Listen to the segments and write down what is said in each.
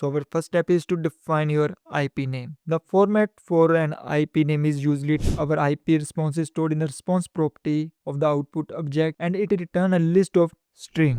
So our first step is to define your IP name. The format for an IP name is usually our IP response is stored in the response property of the output object and it returns a list of string.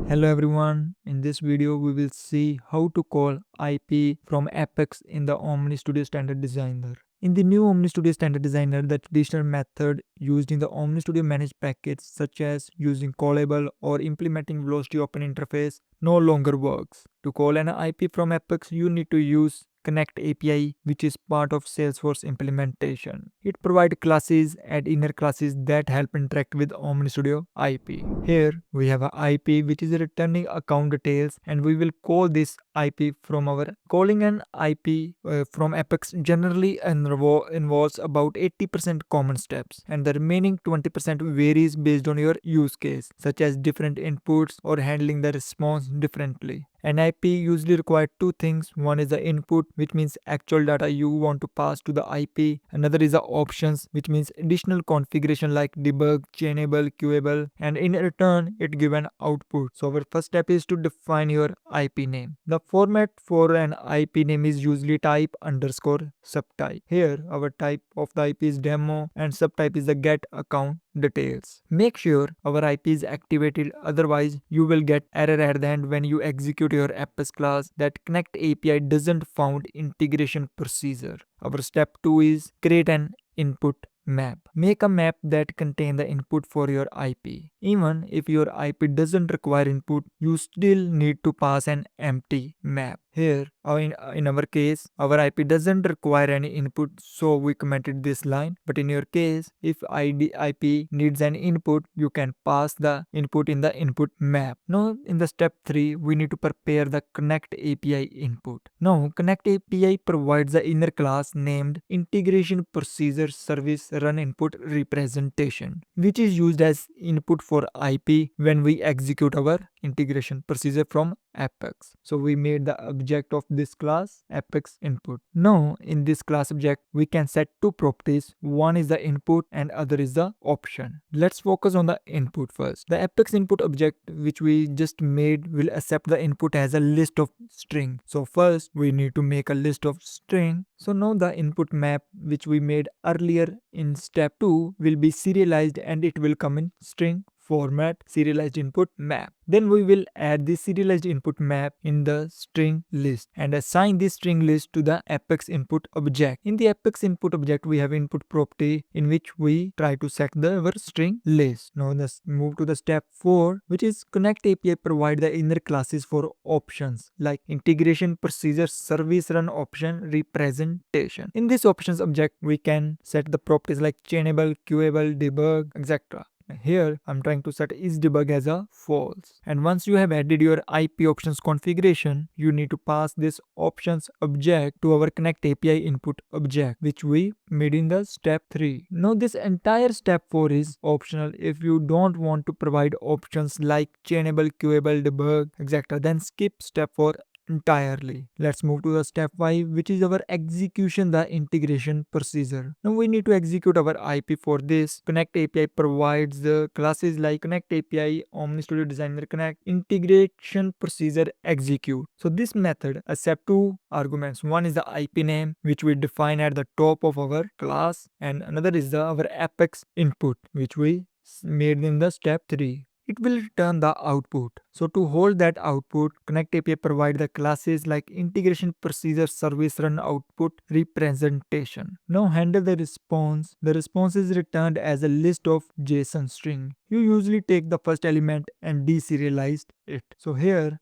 Hello everyone, in this video we will see how to call IP from Apex in the OmniStudio Standard Designer. In the new OmniStudio Standard Designer, the traditional method used in the OmniStudio managed package such as using callable or implementing velocity open interface no longer works. To call an IP from Apex, you need to use Connect API, which is part of Salesforce implementation. It provides classes and inner classes that help interact with OmniStudio IP. Here we have a IP which is returning account details, and we will call this IP from our calling an IP from Apex generally involves about 80% common steps, and the remaining 20% varies based on your use case, such as different inputs or handling the response differently. An IP usually requires two things. One is the input, which means actual data you want to pass to the IP. Another is the options, which means additional configuration like debug, chainable, queuable, and in return it gives an output. So our first step is to define your IP name. The format for an IP name is usually type underscore subtype. Here our type of the IP is demo and subtype is the get account details. Make sure our IP is activated, otherwise you will get error at the end when you execute your Apex class that Connect API doesn't found integration procedure. Our step 2 is create an input map. Make a map that contains the input for your IP. Even if your IP doesn't require input, you still need to pass an empty map. Here, in our case, our IP doesn't require any input, so we commented this line. But in your case, if IP needs an input, you can pass the input in the input map. Now, in the step 3, we need to prepare the Connect API input. Now, Connect API provides the inner class named Integration Procedures Service Run Input Representation, which is used as input for IP when we execute our integration procedure from Apex. So we made the object of this class Apex input. Now in this class object we can set two properties. One is the input and other is the option. Let's focus on the input first. The Apex input object which we just made will accept the input as a list of string. So first we need to make a list of string. So now the input map which we made earlier in step 2 will be serialized and it will come in string format serialized input map. Then we will add this serialized input map in the string list and assign this string list to the Apex input object. In the Apex input object we have input property in which we try to set our string list. Now let's move to the step 4, which is Connect API provide the inner classes for options like integration procedure service run option representation. In this options object we can set the properties like chainable, queuable, debug, etc. Here I'm trying to set isDebug as a false. And once you have added your IP options configuration, you need to pass this options object to our Connect API input object which we made in the step 3. Now this entire step 4 is optional. If you don't want to provide options like chainable, queuable, debug, etc., then skip step 4 entirely. Let's move to the step 5, which is our execution the integration procedure. Now we need to execute our IP. For this, Connect API provides the classes like Connect API, OmniStudio Designer Connect, integration procedure execute. So this method accepts two arguments. One is the IP name which we define at the top of our class, and another is our Apex input which we made in the step 3. It will return the output. So to hold that output, Connect API provide the classes like integration procedure service run output representation. Now handle the response. The response is returned as a list of JSON string. You usually take the first element and deserialize it. So here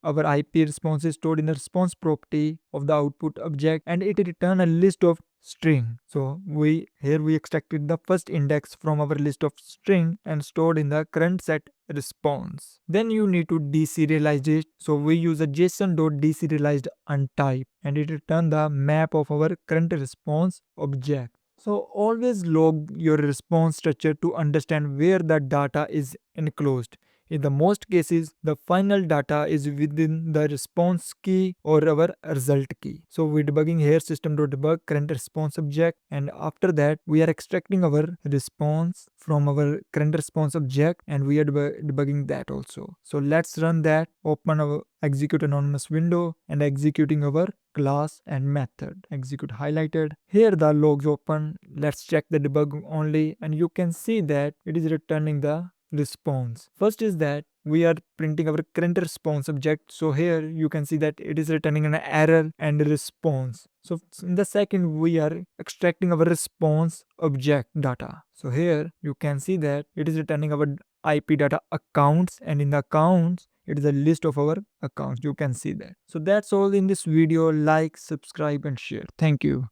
our IP response is stored in the response property of the output object and it return a list of string. So we extracted the first index from our list of string and stored in the current set response. Then you need to deserialize it. So we use a json.deserialized untype and it return the map of our current response object. So always log your response structure to understand where the data is enclosed. In the most cases, the final data is within the response key or our result key. So we're debugging here system.debug current response object, and after that we are extracting our response from our current response object, and we are debugging that also. So let's run that, open our execute anonymous window and executing our class and method. Execute highlighted. Here the logs open. Let's check the debug only, and you can see that it is returning the response. First is that we are printing our current response object. So here you can see that it is returning an error and a response. So in the second, we are extracting our response object data. So here you can see that it is returning our IP data accounts, and in the accounts it is a list of our accounts. You can see that. So that's all in this video. Like, subscribe and share. Thank you.